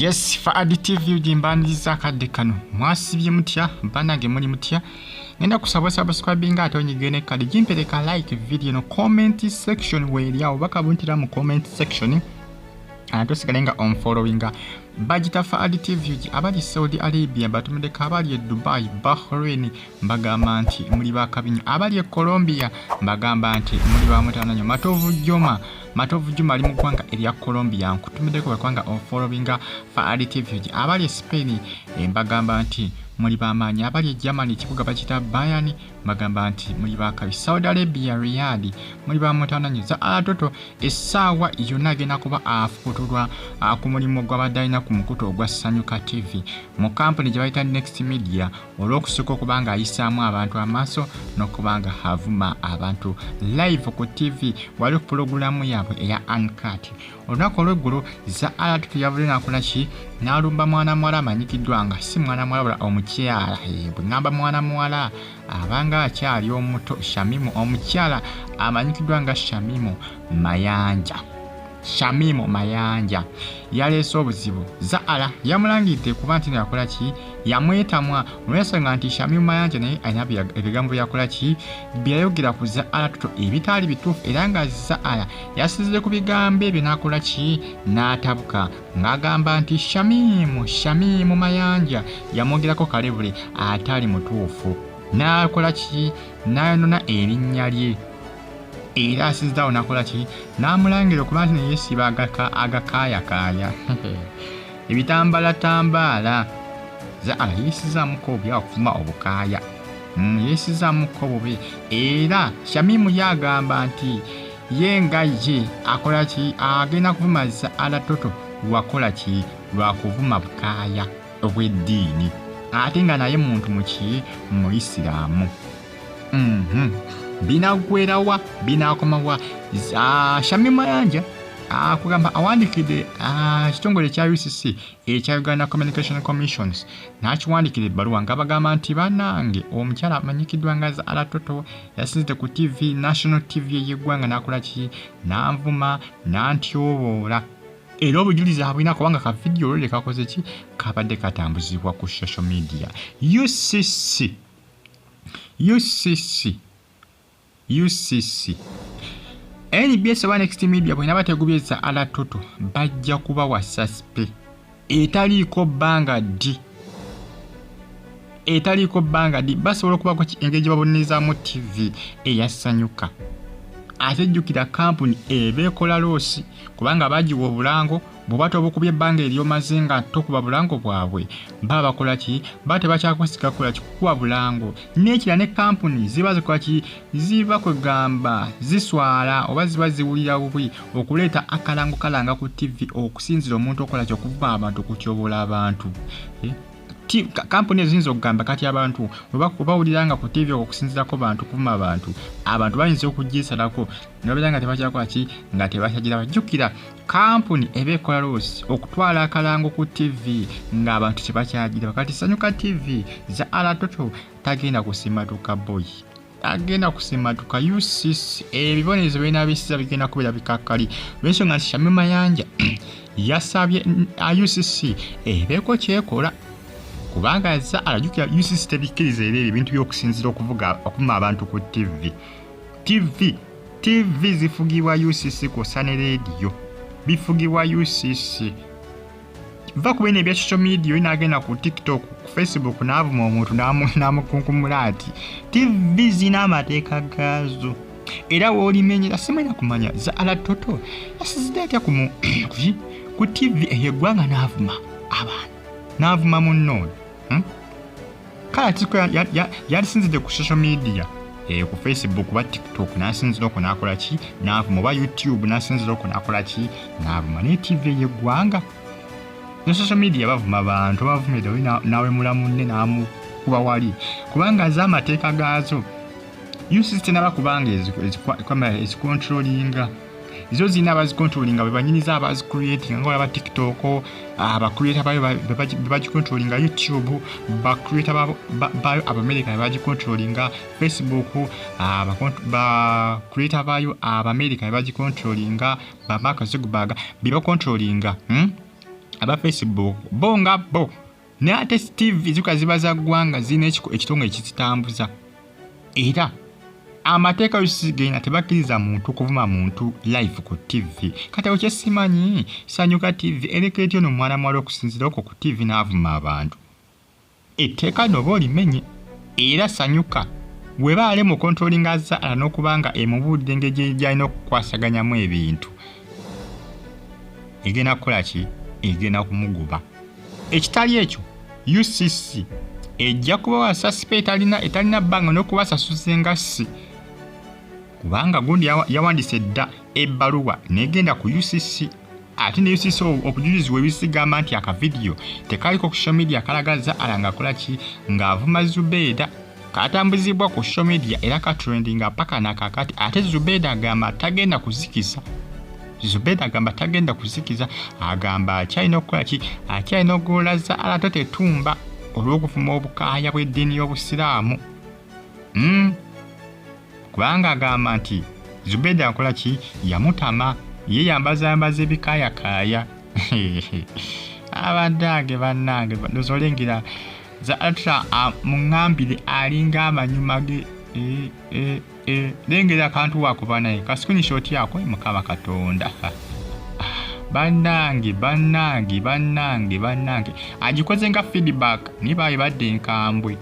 Yes, for additive ujimbandiza kadde kano mwasibye mutya banage muri mutya ngenda kusaba subscribing ate onyigene kali jimpereka like video no comment section where ya obaka buntira mu comment section atosigalenga on following Bajita for additive uji abali Saudi Arabia batumedeka abali Dubai Bahrain mbagamba nti muri bakabinyo abali Colombia mbagamba nti muri bamutananyo Matovu Juma ali mu kwanga area Colombia nkutumedeko kwanga on following for additive uji abali Spain mbagamba nti muri bamanyi abali Germany kibuga bakita Bayern mbagamba nti muri bakabi Saudi Arabia Riyadh muri bamutananyo Zahara Toto esawa yonage nakuba afutulwa akumulimo gw'abadayina ku mukuto ogwa Sanyuka TV mu company gye bayita Next Media olw'okusooka okubanga ayisaamu abantu amaaso n'okubanga havuma abantu live ku TV wali pulogulamu yaabwe eya Uncut. Olunaku olw'eggulu Zahara Toto yavudde n'akola ki n'alumba mwana muwala amanyikiddwa nga si mwana muwala wabula omukyala. Bwe ngamba mwana muwala abanga akyali omuto Shamimu omukyala amanyikiddwa nga Shamimu Mayanja yaleese obuzibu. Zahara yamulangidde kuba nti yakola ki yamwetamwa olw'ensonga nti Shamimu Mayanja naye alina ebigambo byakola ki byayogera ku Zahara Toto ebitaali bituufu era nga Zahara yasizze ku bigambo ebyo n'akola ki n'atabuka ng'agamba nti Shamimu Mayanja yamwogerako kalebule ataali mutuufu n'akola ki n'ayonona erinnya lye era asizzawo n'akola ki n'amulangira okuba nti neyesiba agakaayakaaya ebitambalatambala Zahara yeesizaamuko obyakufuma obukaaya yeesizaamuko bubi era Shamimu yagamba nti ye nga ye akola ki agenda kuvuma Zahara Toto lwakola ki lwakuvuma bukaaya obw'eddiini ate nga naye muntu muki mu Isiraamu. Binagwerawa binakomawa Shamimu Mayanja akugamba awandikidde kitongole kya UCC ekya Uganda Communication Commissions n'akiwandikidde ebbaluwa nga bagamba nti banange omukyala amanyikiddwa nga Zahara Toto yasizze ku TV National TV y'eggwanga n'akola ki n'anvuma n'antyoboola era obujulizi abulina kubanga ka video olwo kakoze ki kabadde katambuzibwa ku social media. UCC NBS wa Next Media bwena bategubye Zahara Toto bajja kuba wa suspe etaliiko bbanga ddi basobola okubako engeri babonezaamu TV eya Sanyuka ate jjukira kampuni ebeekola loosi kubanga bagiwa obulango bw'oba tobukubye ebbanga eryomaze nga tokuba bulango bwabwe baba bakola ki baba tebakyakwesiga kukola kikukuba bulango n'ekira ne kampuni ziba zikola ki ziba kwegamba ziswala oba ziba ziwulira bubi okuleeta akalango kalanga ku TV okusinzira omuntu okola ki okuvuma abantu okutyobola abantu. Kampuni eziyinza okugamba kati abantu bawuliranga ku TV okusinzirako bantu kuvuma abantu bayinza okugisalako nobeera nga tebakyakola ki nga tebakyagira bajjukira kampuni ebeekola loosi okutwala akalango ku TV ng'abantu tebakyagira kati Sanyuka TV Zahara Toto tagenda kusimatuka agenda kusimatuka UCC ebibonerezo byena bisiza bigenda kubeera bikakkali lw'ensonga nti Shamimu Mayanja yasabye UCC ebeeko kyekola kubanga Zahara jukira UCC tebikkiriza era ebintu by'okusinzira okuvuma abantu ku TV zifugibwa UCC kosa ne radio bifugibwa UCC va ku bene ebya social media inagenda ku TikTok ku Facebook n'avuma omuntu n'amukunkumula ati TV zina amateeka gaazo era w'olimenyera simanya kumanya Zahara Toto yasizidde atya ku TV ey'eggwanga n'avuma abantu n'avuma munno kala tiko yalisinzidde ku social media ku Facebook ba TikTok n'asinzira okwo n'akola ki n'avuma oba YouTube n'asinzira okwo n'akola ki n'avuma ne TV y'eggwanga ne social media bavuma abantu bavumira nawe mulamunne n'amukuba wali kubanga z'amateeka gaazo UCC n'abakubanga ezicontrollinga izo zina abazicontrollinga bwe banyiniza abazicreatinga nga olaba TikTok abacreator bayo bagicontrollinga YouTube bacreator bayo Abamerika bagicontrollinga Facebook bacreator bayo Abamerika bagicontrollinga Mark Zuckerberg bibacontrollinga aba Facebook bonga bo ne ate TV zikaziba za ggwanga zina ekitongo ekizitambuza era amateeka UCC gena tebakkiriza muntu kuvuma muntu live ku TV kati awo kyesimanyi Sanyuka TV erekeetyo no mwana mwalo okusinzira okwo ku TV n'avuma abantu etteeka noba olimenye era Sanyuka weba ale mu controlling Zahara n'okubanga emubuulidde engeri gy'alina okukwasaganyamu ebintu egenda kukola ki egenda kumugoba ekitali ekyo UCC ejja kubawa suspect etalina bbanga n'okubasasuza engassi kubanga gundi yawandiise dda ebbaluwa negenda ku UCC ate ne UCC okujuliziwa ebisigamba nti akavidiyo tekaliko ku social media kalaga Zahara ng'akola ki ng'avuma Zubeda katambuzibwa ku social media era katrendinga paka nakakati ate Zubeda agamba tagenda kuzikiza agamba akyalina okukola ki akyalina okugola Zahara totetumba olw'okufuma obukaaya bw'eddiini y'obusiraamu kubanga agamba nti Zubeda akola ki yamutama ye yambaza ebikaayakaaya abaddaage bannange nozolengera Zahara muŋŋambire alinga amanyuma ge lengera akantu wakuba naye ka screenshot yako Mukama Katonda bannange agikoze nga feedback nibaye badde enkambwe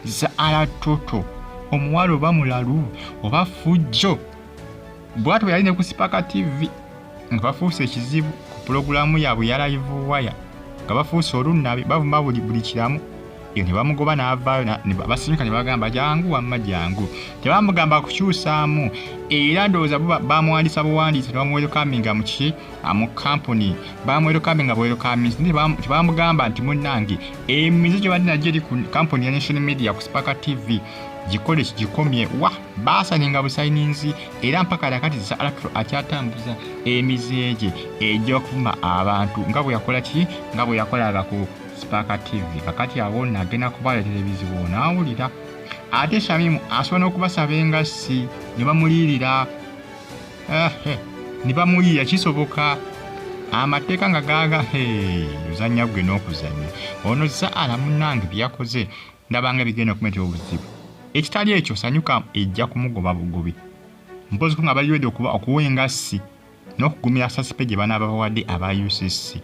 Zahara Toto omuwala oba mulalu oba fujjo bwatu yaline ku Sipaka TV nga bafuuse ekizibu ku pulogulaamu yaabwe ya live wire nga bafuuse olunnabi bavuma buli kiramu ne bamugoba n'avaayo basanyuka ne bagamba jangu wamma jangu tebamugamba kukyusaamu era ndowooza bamuwandiisa buwandiisa tebamwerokaminga mu ki mu kampuni bamwerokaminga bwerokaminsi tebamugamba nti munnange emize gye badde nagyo eri ku kampuni ya National Media ku Sipaka TV gikole kigikomye basaninga busayininzi era mpaka lakati Zahara akyatambuza emize gye egy'okuvuma abantu nga bwe yakola ki nga bwe yakolaga ku Sipaka TV kakati awo nagenda kubaleetera ebizibu n'awulira ate Shamimu asobola n'okubasaba engassi ne bamuliirira ne bamuyiya kisoboka amateeka nga gaaga uzannya gwe n'okuzannya ono Zahara munnange byakoze ndabanga bigenda okumetera obuzibu ekitali ekyo Sanyuka ejja kumugoba bugobi mpozi nga baliwedde okuwa engassi n'okugumira suspect gye banaaba bawadde aba UCC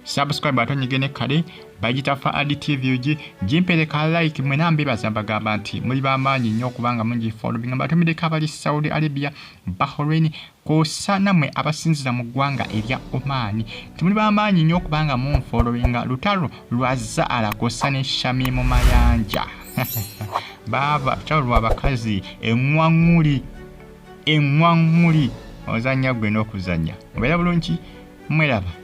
subscribe atonyigene kale bagita fa TV uji jimpereka like mwena mbebaza bagamba nti muli bamaanyi nnyo okubanga mungi following batumideka abali Saudi Arabia Bahrain kosana mwe abasinzira mu ggwanga erya Oman timuli bamaanyi nnyo okubanga mu following lutalo lwa Zahara kosane Shami mu mayanja baba lwa bakazi enwanguli ozanya gwe n'okuzanya mbeera bulungi mweraba